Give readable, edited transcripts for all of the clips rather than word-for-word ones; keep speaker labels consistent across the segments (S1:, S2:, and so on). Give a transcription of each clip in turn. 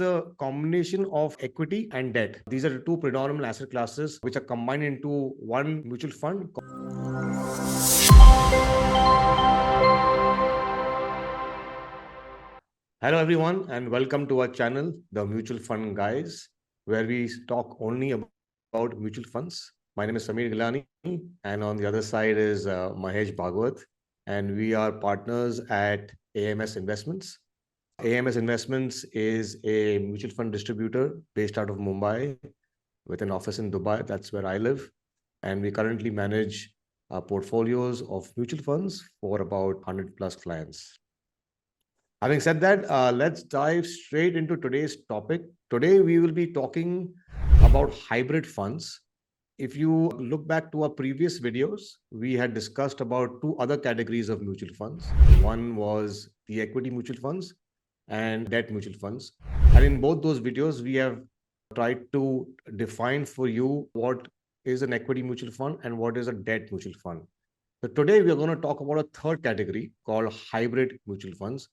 S1: a combination of equity and debt. These are the two predominant asset classes which are combined into one mutual fund. Hello everyone and welcome to our channel, The Mutual Fund Guys, where we talk only about mutual funds. My name is Samir Gilani and on the other side is Mahesh Bhagwat, and we are partners at AMS Investments. AMS Investments is a mutual fund distributor based out of Mumbai with an office in Dubai. That's where I live. And we currently manage portfolios of mutual funds for about 100 plus clients. Having said that, let's dive straight into today's topic. Today, we will be talking about hybrid funds. If you look back to our previous videos, we had discussed about two other categories of mutual funds. One was the equity mutual funds and debt mutual funds. And in both those videos, we have tried to define for you what is an equity mutual fund and what is a debt mutual fund. So today we are going to talk about a third category called hybrid mutual funds.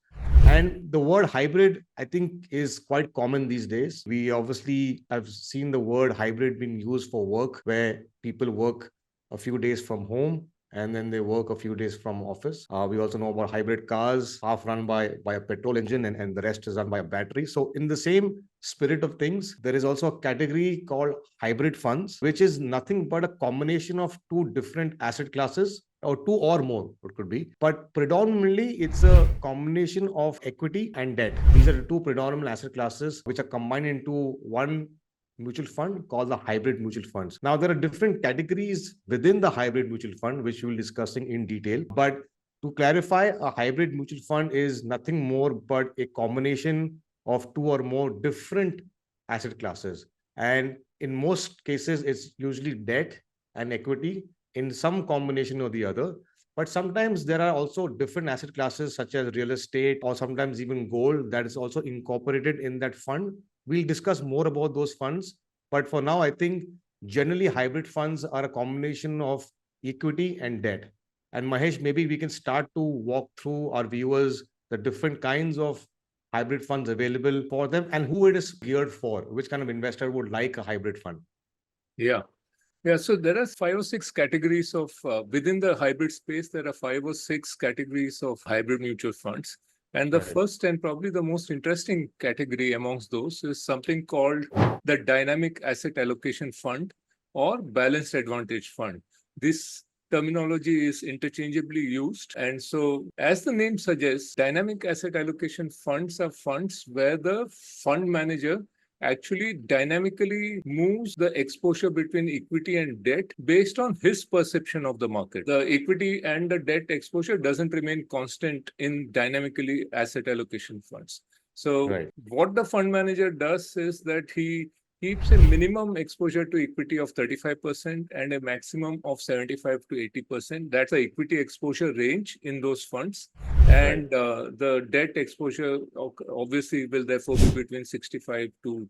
S1: And the word hybrid, I think, is quite common these days. We obviously have seen the word hybrid being used for work, where people work a few days from home and then they work a few days from office. We also know about hybrid cars, half run by a petrol engine and the rest is run by a battery. So in the same spirit of things, there is also a category called hybrid funds, which is nothing but a combination of two different asset classes, or two or more, it could be. But predominantly, it's a combination of equity and debt. These are the two predominant asset classes which are combined into one mutual fund called the hybrid mutual funds. Now, there are different categories within the hybrid mutual fund, which we'll be discussing in detail. But to clarify, a hybrid mutual fund is nothing more but a combination of two or more different asset classes. And in most cases, it's usually debt and equity in some combination or the other. But sometimes there are also different asset classes such as real estate or sometimes even gold that is also incorporated in that fund. We'll discuss more about those funds. But for now, I think generally hybrid funds are a combination of equity and debt. And Mahesh, maybe we can start to walk through our viewers the different kinds of hybrid funds available for them and who it is geared for, which kind of investor would like a hybrid fund.
S2: Yeah, so there are 5 or 6 categories of, within the hybrid space, there are 5 or 6 categories of hybrid mutual funds. And the first and probably the most interesting category amongst those is something called the Dynamic Asset Allocation Fund or Balanced Advantage Fund. This terminology is interchangeably used. And so, as the name suggests, Dynamic Asset Allocation Funds are funds where the fund manager actually dynamically moves the exposure between equity and debt based on his perception of the market. The equity and the debt exposure doesn't remain constant in dynamically asset allocation funds. So what the fund manager does is that he keeps a minimum exposure to equity of 35% and a maximum of 75 to 80%. That's the equity exposure range in those funds. And the debt exposure obviously will therefore be between 65 to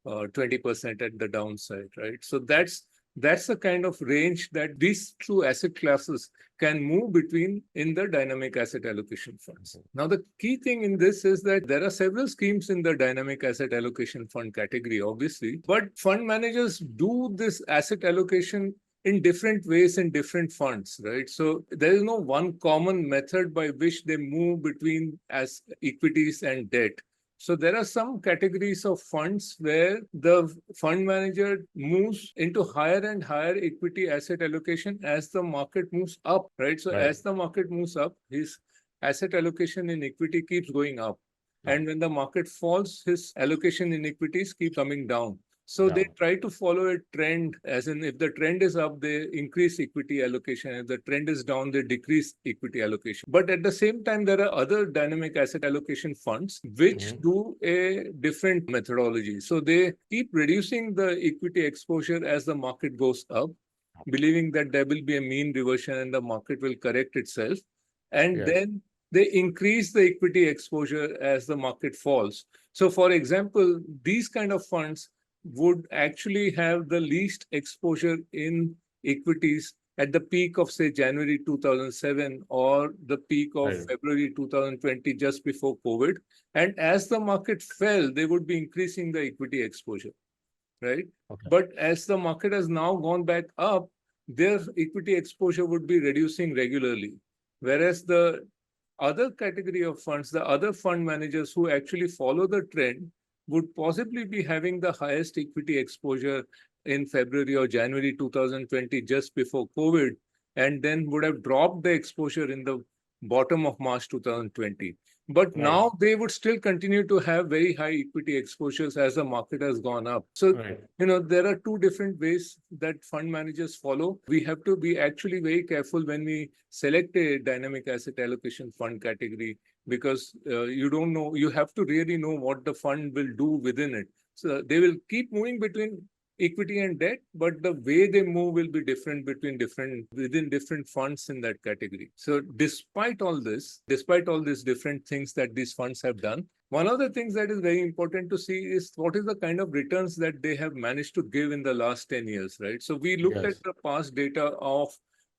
S2: 20% at the downside, right? So that's the kind of range that these two asset classes can move between in the dynamic asset allocation funds. Now, the key thing in this is that there are several schemes in the dynamic asset allocation fund category, obviously, but fund managers do this asset allocation in different ways in different funds, right? So there is no one common method by which they move between as equities and debt. So there are some categories of funds where the fund manager moves into higher and higher equity asset allocation as the market moves up, right? So as the market moves up, his asset allocation in equity keeps going up. And when the market falls, his allocation in equities keep coming down. So they try to follow a trend, as in if the trend is up, they increase equity allocation. If the trend is down, they decrease equity allocation. But at the same time, there are other dynamic asset allocation funds which do a different methodology. So they keep reducing the equity exposure as the market goes up, believing that there will be a mean reversion and the market will correct itself. And then they increase the equity exposure as the market falls. So for example, these kind of funds would actually have the least exposure in equities at the peak of, say, January 2007 or the peak of
S1: Right.
S2: February 2020, just before COVID. And as the market fell, they would be increasing the equity exposure, right?
S1: Okay.
S2: But as the market has now gone back up, their equity exposure would be reducing regularly. Whereas the other category of funds, the other fund managers who actually follow the trend, would possibly be having the highest equity exposure in February or January 2020, just before COVID, and then would have dropped the exposure in the bottom of March 2020. But
S1: Right.
S2: now they would still continue to have very high equity exposures as the market has gone up. So,
S1: Right.
S2: there are two different ways that fund managers follow. We have to be actually very careful when we select a dynamic asset allocation fund category, because you don't know, you have to really know what the fund will do within it. So they will keep moving between equity and debt, but the way they move will be different within different funds in that category. So despite all these different things that these funds have done, one of the things that is very important to see is what is the kind of returns that they have managed to give in the last 10 years, right? So we looked
S1: Yes.
S2: at the past data of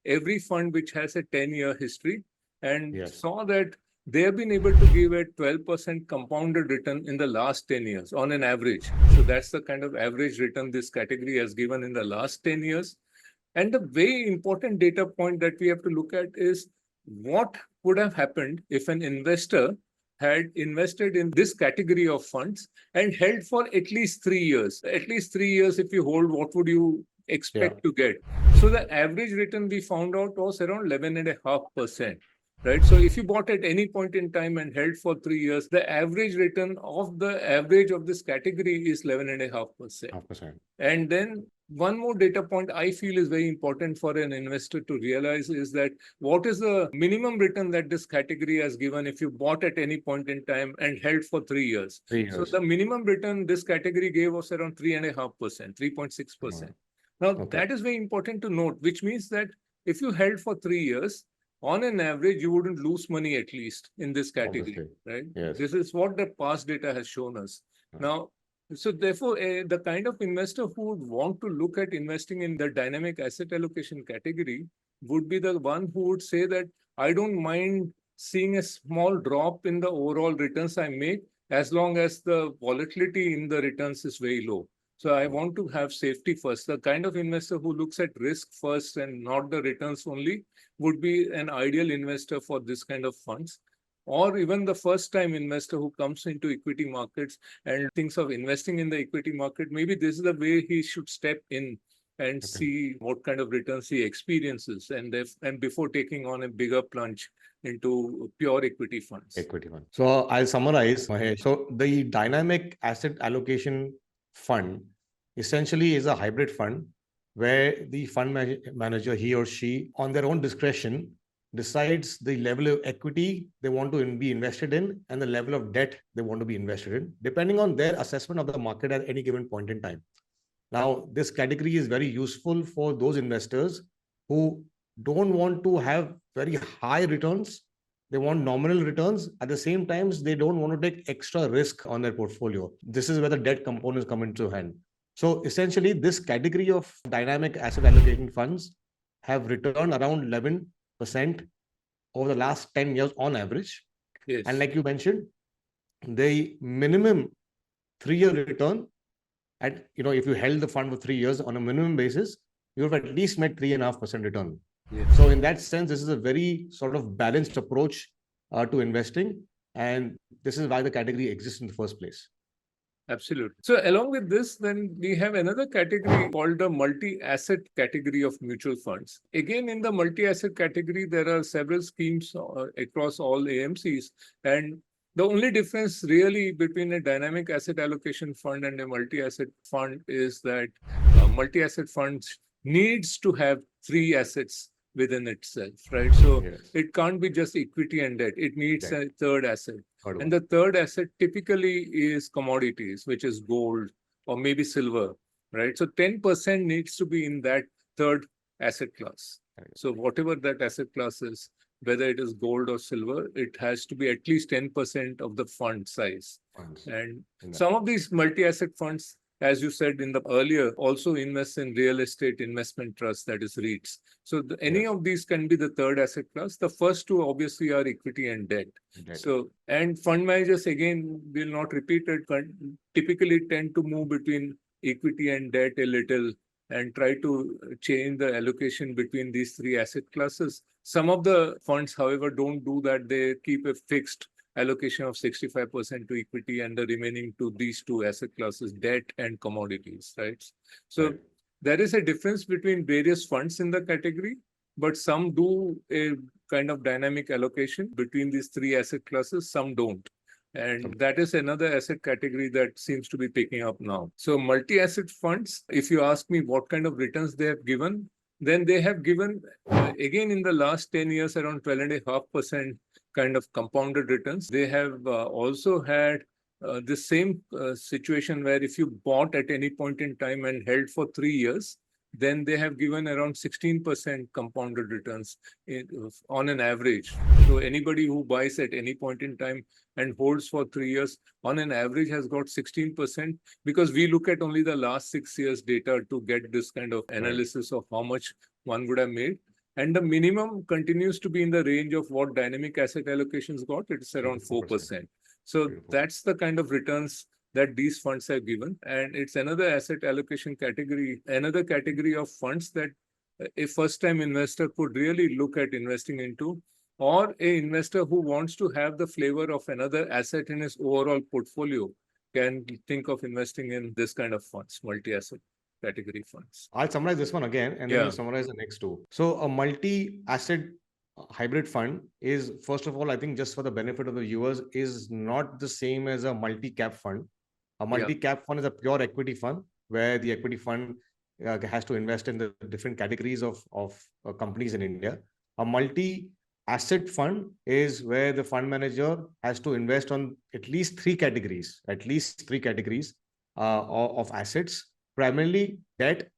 S2: every fund which has a 10-year history and
S1: Yes.
S2: saw that they have been able to give a 12% compounded return in the last 10 years on an average. So that's the kind of average return this category has given in the last 10 years. And the very important data point that we have to look at is what would have happened if an investor had invested in this category of funds and held for at least 3 years. At least 3 years, if you hold, what would you expect to get? So the average return we found out was around 11.5%. Right. So if you bought at any point in time and held for 3 years, the average return of the average of this category is 11.5%.
S1: 0.5%.
S2: And then one more data point I feel is very important for an investor to realize is that what is the minimum return that this category has given if you bought at any point in time and held for 3 years.
S1: 3 years.
S2: So the minimum return this category gave was around 3.5%, 3.6%. Now that is very important to note, which means that if you held for 3 years, on an average, you wouldn't lose money at least in this category,
S1: Obviously.
S2: right?
S1: Yes.
S2: This is what the past data has shown us.
S1: Right.
S2: Now, so therefore, the kind of investor who would want to look at investing in the dynamic asset allocation category would be the one who would say that I don't mind seeing a small drop in the overall returns I make as long as the volatility in the returns is very low. So I want to have safety first. The kind of investor who looks at risk first and not the returns only would be an ideal investor for this kind of funds. Or even the first-time investor who comes into equity markets and thinks of investing in the equity market, maybe this is the way he should step in and see what kind of returns he experiences, and before taking on a bigger plunge into pure equity funds.
S1: Equity fund. So I'll summarize, Mahesh. So the dynamic asset allocation fund essentially is a hybrid fund where the fund manager, he or she, on their own discretion, decides the level of equity they want to be invested in and the level of debt they want to be invested in, depending on their assessment of the market at any given point in time. Now, this category is very useful for those investors who don't want to have very high returns. They want nominal returns. At the same time, they don't want to take extra risk on their portfolio. This is where the debt components come into hand. So essentially, this category of dynamic asset allocation funds have returned around 11% over the last 10 years on average.
S2: Yes.
S1: And like you mentioned, the minimum 3-year return at, if you held the fund for 3 years on a minimum basis, you have at least made 3.5% return.
S2: Yes.
S1: So in that sense, this is a very sort of balanced approach to investing. And this is why the category exists in the first place.
S2: Absolutely. So along with this, then we have another category called the multi-asset category of mutual funds. Again, in the multi-asset category, there are several schemes across all AMCs. And the only difference really between a dynamic asset allocation fund and a multi-asset fund is that multi-asset funds needs to have 3 assets within itself, right? So it can't be just equity and debt. It needs a third asset. And the third asset typically is commodities, which is gold or maybe silver, right? So 10% needs to be in that third asset class. So whatever that asset class is, whether it is gold or silver, it has to be at least 10% of the fund size. And some of these multi-asset funds as you said in the earlier, also invests in real estate investment trust, that is REITs. So any of these can be the third asset class. The first two obviously are equity and debt. So, and fund managers, again, will not repeat it, typically tend to move between equity and debt a little and try to change the allocation between these three asset classes. Some of the funds, however, don't do that. They keep a fixed allocation of 65% to equity and the remaining to these two asset classes, debt and commodities, right? So there is a difference between various funds in the category, but some do a kind of dynamic allocation between these three asset classes, some don't. And that is another asset category that seems to be picking up now. So multi-asset funds, if you ask me what kind of returns they have given, then they have given, again, in the last 10 years, around 12.5% kind of compounded returns. They have also had the same situation where if you bought at any point in time and held for 3 years, then they have given around 16% compounded returns on an average. So anybody who buys at any point in time and holds for 3 years, on an average has got 16%, because we look at only the last 6 years data to get this kind of analysis of how much one would have made. And the minimum continues to be in the range of what dynamic asset allocations got. It's around 4%. So that's the kind of returns that these funds have given. And it's another asset allocation category, another category of funds that a first-time investor could really look at investing into, or a investor who wants to have the flavor of another asset in his overall portfolio can think of investing in this kind of funds, multi-asset category funds.
S1: I'll summarize this one again, and then we'll summarize the next two. So a multi-asset hybrid fund is, first of all, I think just for the benefit of the viewers, is not the same as a multi-cap fund. A multi-cap fund is a pure equity fund where the equity fund has to invest in the different categories of companies in India. A multi-asset fund is where the fund manager has to invest on at least three categories of assets, primarily debt,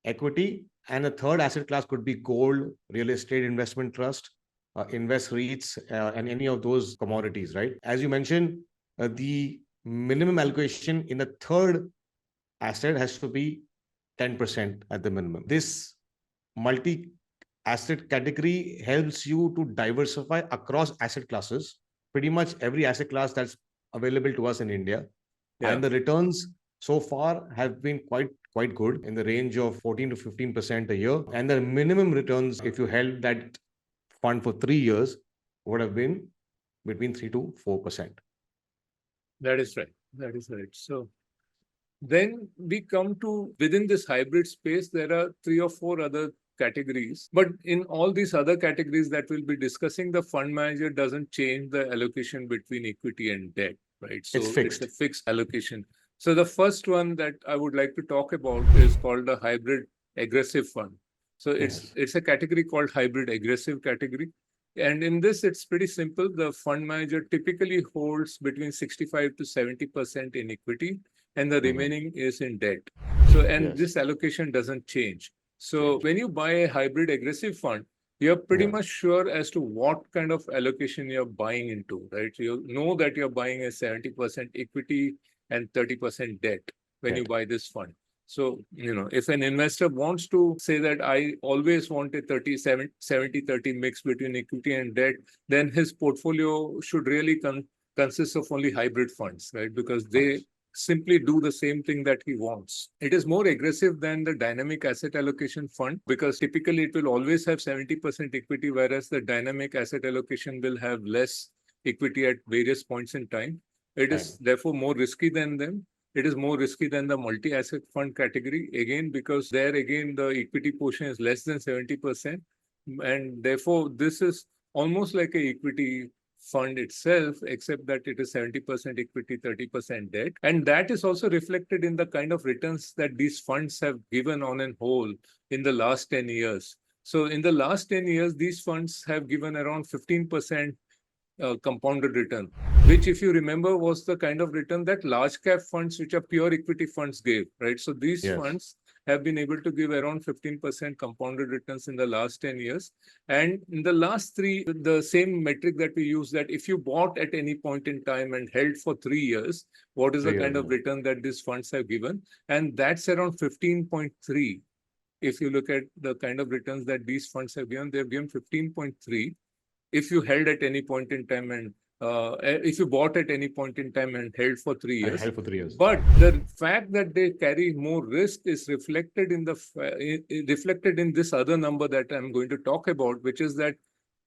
S1: equity, and a third asset class could be gold, real estate investment trust, invest REITs, and any of those commodities, right? As you mentioned, the minimum allocation in the third asset has to be 10% at the minimum. This multi-asset category helps you to diversify across asset classes, pretty much every asset class that's available to us in India. And the returns so far have been quite good, in the range of 14 to 15% a year. And the minimum returns, if you held that fund for 3 years, would have been between 3 to 4%.
S2: That is right. That is right. So then we come to, within this hybrid space, there are 3 or 4 other categories. But in all these other categories that we'll be discussing, the fund manager doesn't change the allocation between equity and debt, right? So it's a fixed allocation. So the first one that I would like to talk about is called the hybrid aggressive fund. So it's a category called hybrid aggressive category. And in this, it's pretty simple. The fund manager typically holds between 65 to 70% in equity, and the remaining is in debt. So, and this allocation doesn't change. So when you buy a hybrid aggressive fund, you're pretty much sure as to what kind of allocation you're buying into, right? You know that you're buying a 70% equity and 30% debt when you buy this fund. So, if an investor wants to say that I always want a 70-30 mix between equity and debt, then his portfolio should really consist of only hybrid funds, right? Because they simply do the same thing that he wants. It is more aggressive than the dynamic asset allocation fund, because typically it will always have 70% equity, whereas the dynamic asset allocation will have less equity at various points in time. It is therefore more risky than them. It is more risky than the multi-asset fund category, again, because there again the equity portion is less than 70%. And therefore, this is almost like an equity fund itself, except that it is 70% equity, 30% debt. And that is also reflected in the kind of returns that these funds have given on a whole in the last 10 years. So in the last 10 years, these funds have given around 15% compounded return, which, if you remember, was the kind of return that large cap funds, which are pure equity funds, gave, right? So these funds have been able to give around 15% compounded returns in the last 10 years. And in the last three, the same metric that we use, that if you bought at any point in time and held for 3 years, what is the kind of return that these funds have given? And that's around 15.3. If you look at the kind of returns that these funds have given, they've given 15.3 if you held at any point in time and if you bought at any point in time and held for 3 years.
S1: Held for 3 years.
S2: But the fact that they carry more risk is reflected in reflected in this other number that I'm going to talk about, which is that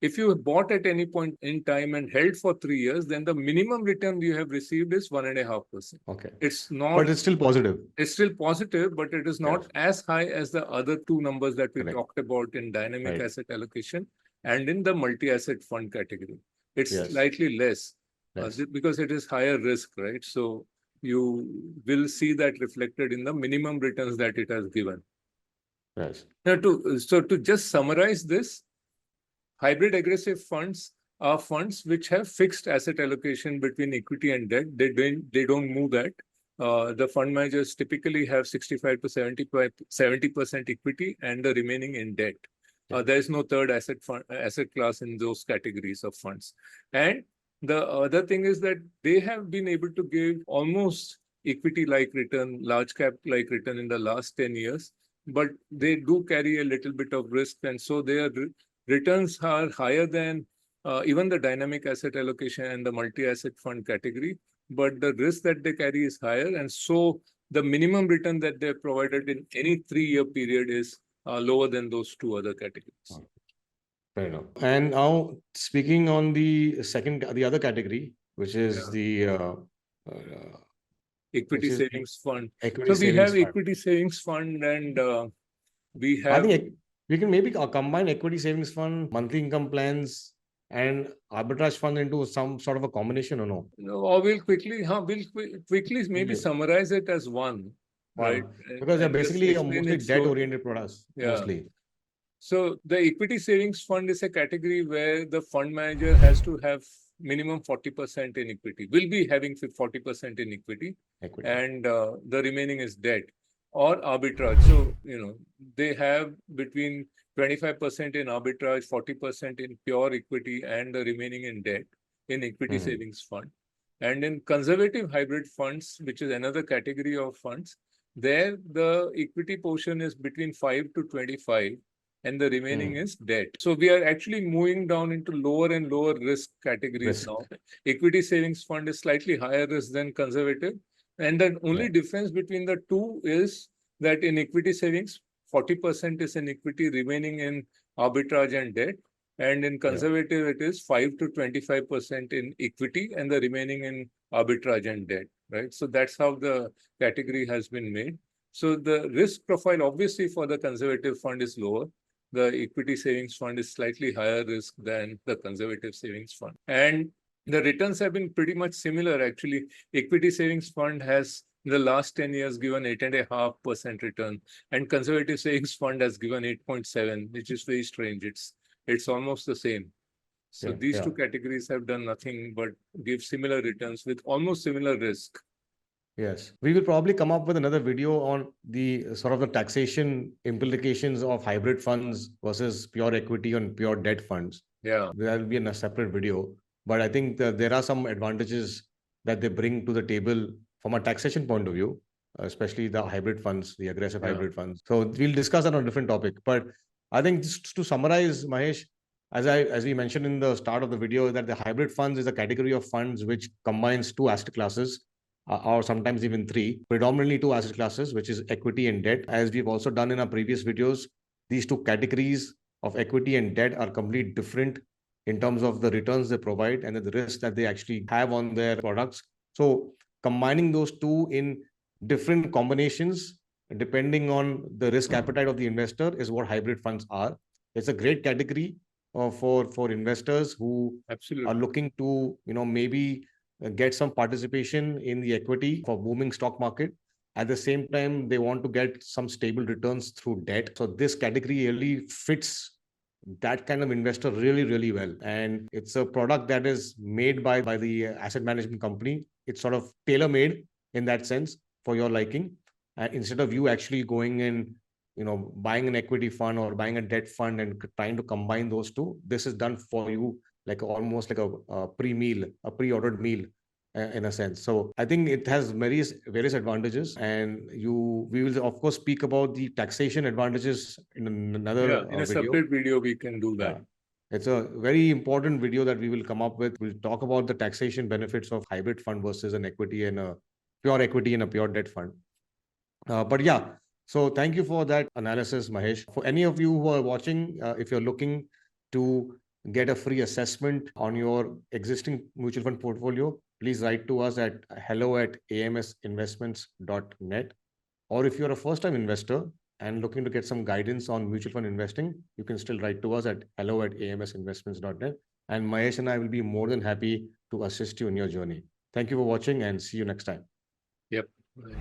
S2: if you bought at any point in time and held for 3 years, then the minimum return you have received is 1.5%.
S1: Okay.
S2: It's not.
S1: But it's still positive.
S2: It's still positive, but it is not as high as the other two numbers that we talked about in dynamic asset allocation and in the multi-asset fund category. It's slightly less because it is higher risk, right? So you will see that reflected in the minimum returns that it has given.
S1: Yes.
S2: Now, to just summarize this, hybrid aggressive funds are funds which have fixed asset allocation between equity and debt. They don't move that. The fund managers typically have 65 to 70% equity and the remaining in debt. There is no third asset class in those categories of funds. And the other thing is that they have been able to give almost equity-like return, large cap-like return in the last 10 years, but they do carry a little bit of risk. And so their returns are higher than even the dynamic asset allocation and the multi-asset fund category, but the risk that they carry is higher. And so the minimum return that they're provided in any 3-year period is lower than those two other categories.
S1: Fair enough. And now speaking on the other category, which is the
S2: equity savings fund.
S1: Equity
S2: so we have equity savings fund and we have.
S1: I think we can maybe combine equity savings fund, monthly income plans, and arbitrage fund into some sort of a combination, or no?
S2: No, or we'll quickly maybe summarize it as one. Right.
S1: Because they're basically mostly debt-oriented products, mostly.
S2: So the equity savings fund is a category where the fund manager has to have minimum 40% in equity. Will be having 40% in equity. And the remaining is debt or arbitrage. So, they have between 25% in arbitrage, 40% in pure equity, and the remaining in debt in equity savings fund. And in conservative hybrid funds, which is another category of funds, there the equity portion is between 5 to 25 and the remaining is debt. So we are actually moving down into lower and lower risk categories now. Equity savings fund is slightly higher risk than conservative. And the only difference between the two is that in equity savings, 40% is in equity, remaining in arbitrage and debt. And in conservative, it is 5 to 25% in equity and the remaining in arbitrage and debt, right? So that's how the category has been made. So the risk profile, obviously, for the conservative fund is lower. The equity savings fund is slightly higher risk than the conservative savings fund. And the returns have been pretty much similar, actually. Equity savings fund has, in the last 10 years, given 8.5% return. And conservative savings fund has given 8.7, which is very strange. It's almost the same. So these two categories have done nothing but give similar returns with almost similar risk.
S1: Yes, we will probably come up with another video on the sort of the taxation implications of hybrid funds versus pure equity and pure debt funds.
S2: Yeah,
S1: that will be in a separate video. But I think there are some advantages that they bring to the table from a taxation point of view, especially the hybrid funds, the aggressive hybrid funds. So we'll discuss that on a different topic. But I think just to summarize, Mahesh, as we mentioned in the start of the video, that the hybrid funds is a category of funds which combines two asset classes, or sometimes even three, predominantly two asset classes, which is equity and debt. As we've also done in our previous videos, these two categories of equity and debt are completely different in terms of the returns they provide and the risk that they actually have on their products. So combining those two in different combinations, depending on the risk appetite of the investor, is what hybrid funds are. It's a great category for investors who are looking to, maybe get some participation in the equity for booming stock market. At the same time, they want to get some stable returns through debt. So this category really fits that kind of investor really, really well. And it's a product that is made by the asset management company. It's sort of tailor-made in that sense for your liking. And instead of you actually going in, buying an equity fund or buying a debt fund and trying to combine those two, this is done for you like almost like a pre-meal, a pre-ordered meal in a sense. So I think it has various advantages, and we will of course speak about the taxation advantages in another
S2: in a
S1: video.
S2: separate video we can do that.
S1: It's a very important video that we will come up with. We'll talk about the taxation benefits of hybrid fund versus an equity and a pure equity and a pure debt fund. But yeah, so thank you for that analysis, Mahesh. For any of you who are watching, if you're looking to get a free assessment on your existing mutual fund portfolio, please write to us at hello@amsinvestments.net. Or if you're a first-time investor and looking to get some guidance on mutual fund investing, you can still write to us at hello@amsinvestments.net. And Mahesh and I will be more than happy to assist you in your journey. Thank you for watching and see you next time.
S2: Yep. Right.